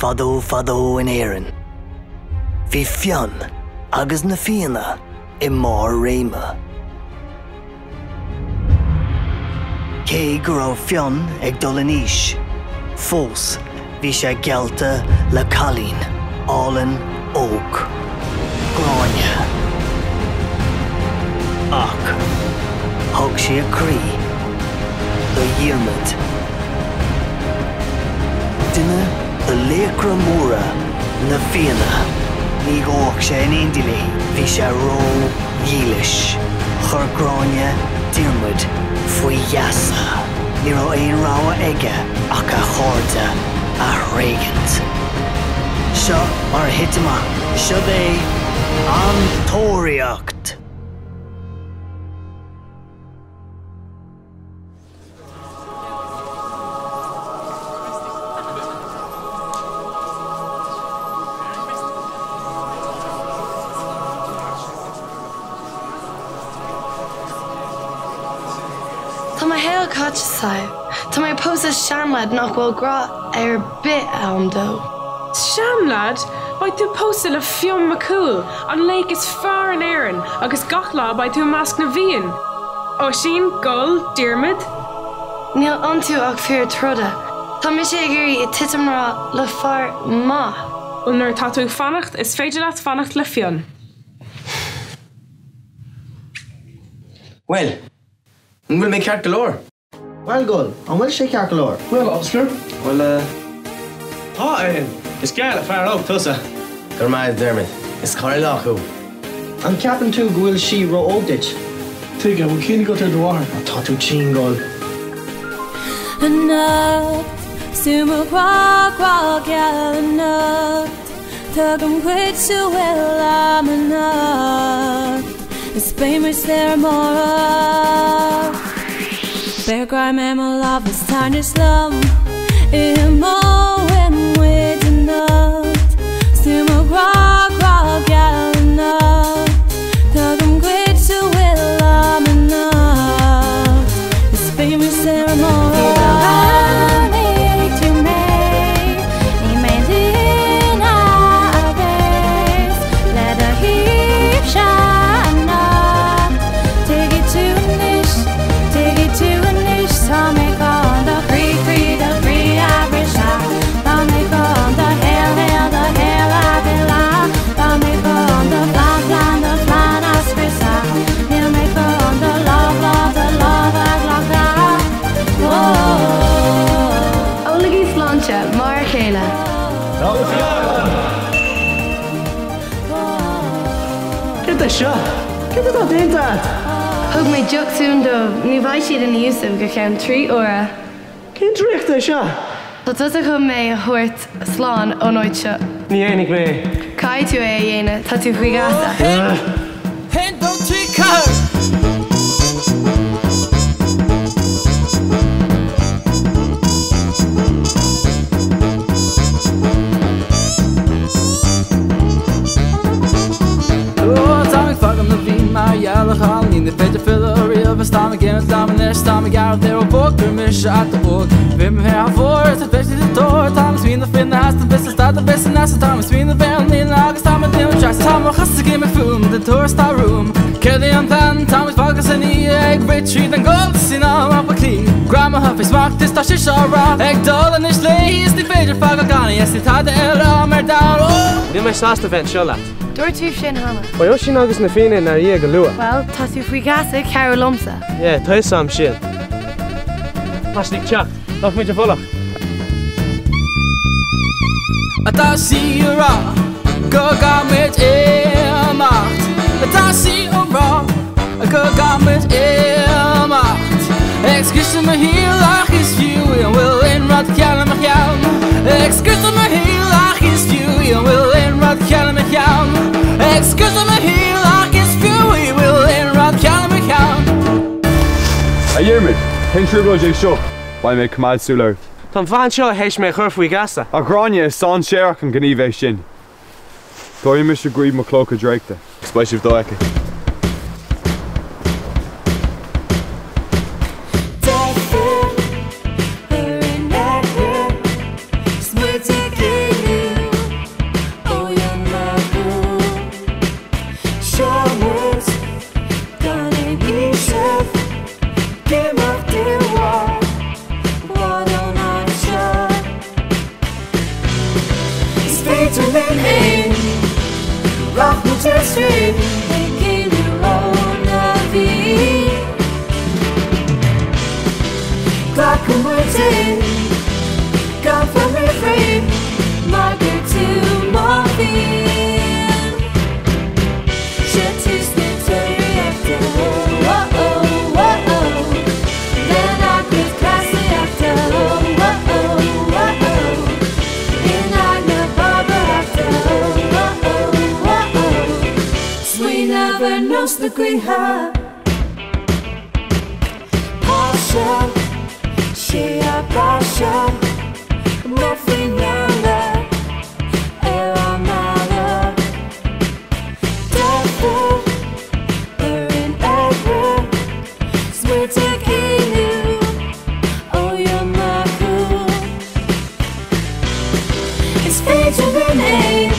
fadó in éireann. Bhí fionn agus na fianna I mór réime. Cé go raibh fionn ag dul aníos. Fós bhí sé gealta le cailín, álann óg, gráine. Ach, thug sé a crí, do dhiarmaid. Duine do léacra móra na fianna. Ní ghóch sé in Indilí, bhí sé ró dhílis, chur gráine diarmuid faoi dheasa. Ní raibh aon ráha aige ach a cháirte a thréigint. Seo mar hitimach, seo é an Tóraíocht. Tá mai héal caite saibh. Tá mai pósa seanlad nach bhfuil grá bit am dó. Seanlad? Ba tú pósa le fiom macúil. An lake is fearr an éireann agus gach lá ba tú measc na bhíon. Ó sin gol, diarmuid? Níl antú ach fear troda. Tá mi sé gurí I titimrá le fearr maith. Well, nuair tá tú fannacht is féidir leat fannacht le fion. Well, bhfuil mé ceart go leor. Well, good. An bhfuil sé ceart go leor. Well, Oscar. Well, Is scéal fearr óg tusa. gur maith Dermot. Is Cainéal acu. An ceapan tú go bhfuil sí ro ógdait. Tuige, bhfuil cín go tar do bhhar. Tá tú tín gáil. Imeacht, sumo qua geall imeacht, tugam chuid súil am imeacht. Is famous there more. Bear cry me my love is tiny slum. Imo when with imeacht, sumo qua geall imeacht, tugam chuid súil am imeacht. Is famous there more. Seo, cé tá déantaid? Thug mé deochtún dó, ní bhaid siad in Iúsam go ceann 3 óra. Cén tríocht é seo? Tá tusa chu mé a thuirt sláán ó nóid seo. Ní éananig mé. Cai tú é a dhéine, tá tú chuig gasa. Hen don't trick her. Jaarlichaal in de vette fillerie we staan again met dames staan we jaar there op ook de misje uit de oog we me her voor het beste de door Thomas wie in de vinden haast de beste staat de beste naast de Thomas wie in de band in lagen staan met de tracks Thomas has to give me film the tour star room Kelly and Pan Thomas focus in the egg retreat and gold sin all up a clean grandma huff is marked this tash shara egg doll and is lay is the better fag gone yes it had the air mer down Ní mai sásta bheith seo leat. Dúir tú sin hana. Ba jo sin agus na féine na í go lua. Well, tá tú faoi gasa cear lomsa. Yeah, tá sam sin. Pas nig teach, nach muid folach. Atá sí rá go gamit imeacht Atá sí rá go gamit imeacht Excuse me hiach is fiú will in rad ceann me cheann Excuse me hiach is fiú will in rad ceann me cheann Excuse me hiach is fiú will in rad ceann me cheann A dhearmid, cén trúbal ag seo, ba mé comhaimseartha. Tá bhain seo héis mé chur faoi gasa. A gráine is san séach an gníomh sin. Dóir mis a gríomh mo clóca dreachta, spéisih dóice. Excuse me street, they came to own a vie. Ghlac gone from refrain, Margaret to morphine. Shetis the Tóraíocht, then I could class the after, Sweet never knows the green hat. Pasha, she a pasha, nothing younger. Era mother, devil, in ever, sweet take Iúil, oh you're my cool. It's fate to the name,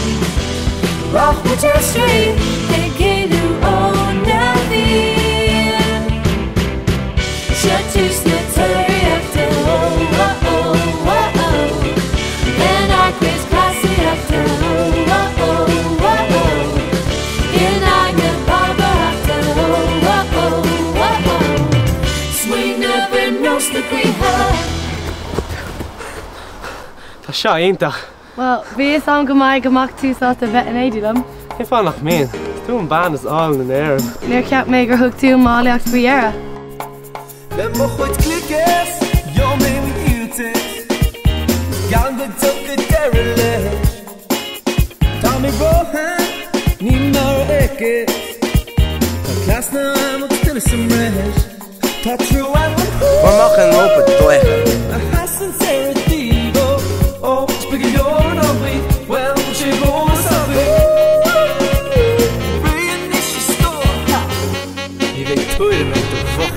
rock with your straight. Shetis the Tóraíocht, then I quiz class the after, in Agna Barbara after, sweet never knows the green hat. Tá seo aontach. Well, bhí an go mbeidh imeacht tú sásta bheith in éidirlam. Cé fánach mín, tú an ban is all in air. Níor ceap mé gur thug tú málaíocht faoiara. Le mo chuid clickers, yo me mute. Gan the tuck the derelict. Tommy Rohan, ni mar eke. The class now I'm up to some rest. Talk true and We're mocking open to it. I hasn't Sarah Devo. Oh, speak your nobby. Well, she goes up it. Bring this store. You get to it, make the fuck.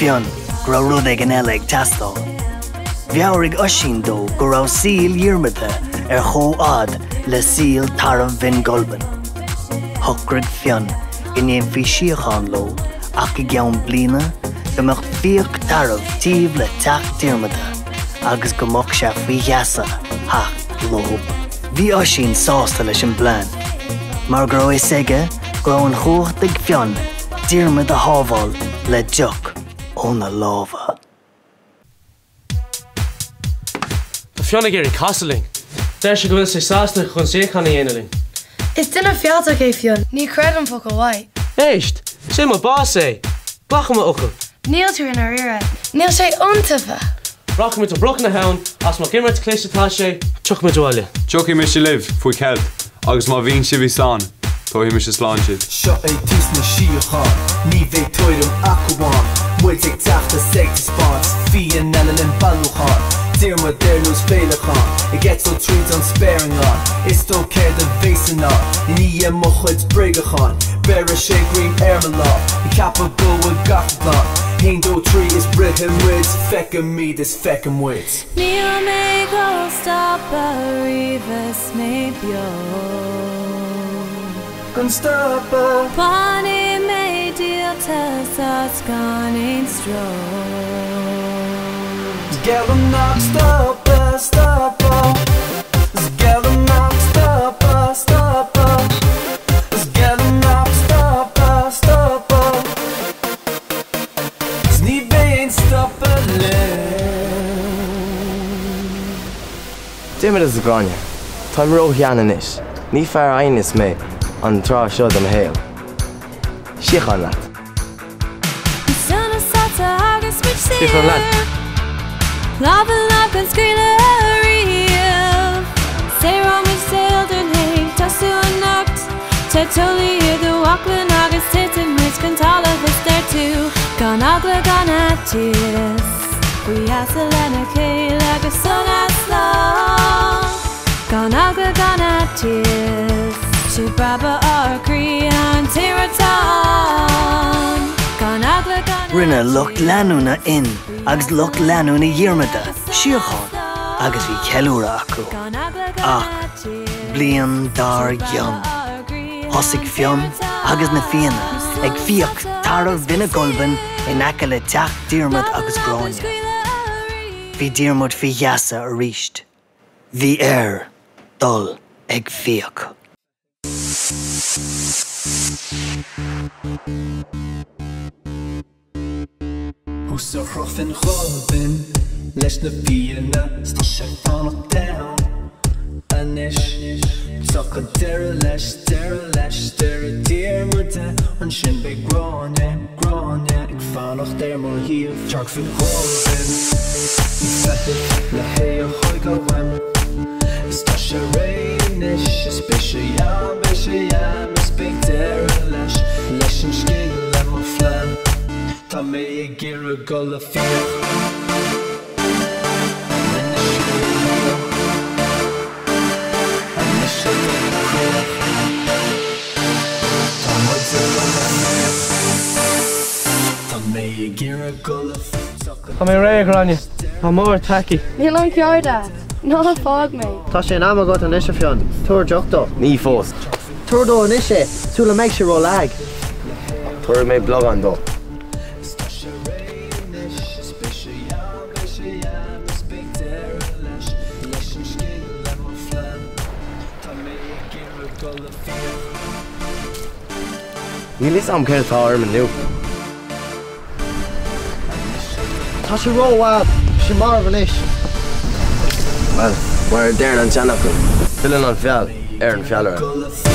Fionn, gra rud ag an eile ag teastáil. Bheabhairg uisín dó go raibh scéal dhiarmaithe chomhád le scéal taibhm bhín golban. Thucraigh Fionn go ndéann faoi síocháin ló ach i gceann bliana go mbeadh fíoch taibh taobh le teach dhiarmaithe agus go mbeadh sé faoi gheasa theach lób. Bhí uisín sásta leis an bplean, mar go raibh is aige go raibh an chomhacht ag Fionn dhiarmaid a thábháil le deoch ón na lábha. Tá Fionn ag éirí casaling. Deir sé go bhfuil sé sásta chun scéalchaí dhéanamh. Is duine fialtach é Fionn, ní creid an focail mhaith. Éist, sé má bás é. Blacham a ucail. Níl tú in rire, níl sé iontafa. Bracham mit a broch na hán, as má gimmart cléisitá sé, tuch me dúile. Tuchaí me sé libh faoi cead, agus má bhíonn si bhí san, tóí me sé sláán siad. Seo é tús na síocháin, ní bheith tóidm acuháin, muid ag teachta segta spáins, fian eile in ballúcháin, dearma déir nús féilechán, I get so treat on sparing on, is tó céir de bhésanán, ní mo chuid bregachán, beire sé green airmalá, I cappa go a gachadlán, hain dó trí is brithim wids, fecam míad is fecam wids. Níl mé go stop a rivas mé bio. Gon stop a Pani mé díal tas gan ein stro. Gaeilge stop a stop a Gaeilge stop a stop a Gaeilge stop a stop a Sní bhéin stop a Déanadh is a gáine. Táim ró cheann is. Ní fear aon is mé. an trá seo am héal. Siochan leat. Siochan leat. Love and scéal Sarah me sailed in hay Tasu nacht Tetoli the walkman agus titin mis cantala is there too Gan agla gan atis We has a lena kay like a sun as long Gan agla gan atis She braba or crean tiratan Gan agla gan Rinne Loch Lanúna in agus Loch Lanúna dhiarmada siochan agus bhí ceiliúra acu ach bliain dar gionn Thosaigh fionn agus na fianna ag fíocht taramh duine golban in aice le teach Diarmid agus gráine. Bhí Diarmid fi dheasa a ríist. Bhí dul ag fíoch. Hús a chrofin cholbin leis na fianna sta sé fánach down Anis Tucha deire leis deire Diarmide an sin be gráine ag fánach deir mar híomh teach fin cholbin I fethe le hé a chuig a weim Is tá sé réis is be sé iam is be deire leis an scéal le mar flein Tá mé ag gur a gol a fíoch Tá mé ré gráine. Tá mór taci. Níl an cearda. Ná fág mé. Tá sé an ama got an isise fion. Tóraíocht dó. Ní fós. Tóir dó an isise. Súla méid sé ró lag. Tóir mé blog an dó. Ní lís am ceir tá arm an nniu. Tá sé róhád sé mar an is. Well, mar déir an teannach go. Fill an fiall, an fiallar.